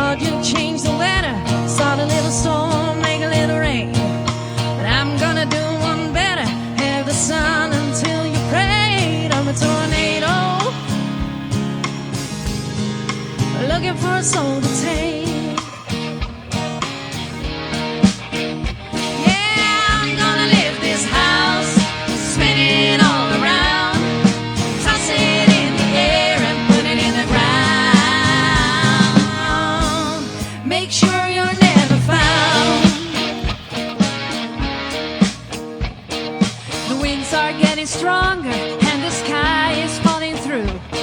thought you'd change the weather, start a little storm, make a little rain. But I'm gonna do one better, have the sun until you prayed. I'm a tornado, looking for a soul to take. Make sure you're never found. The winds are getting stronger and the sky is falling through.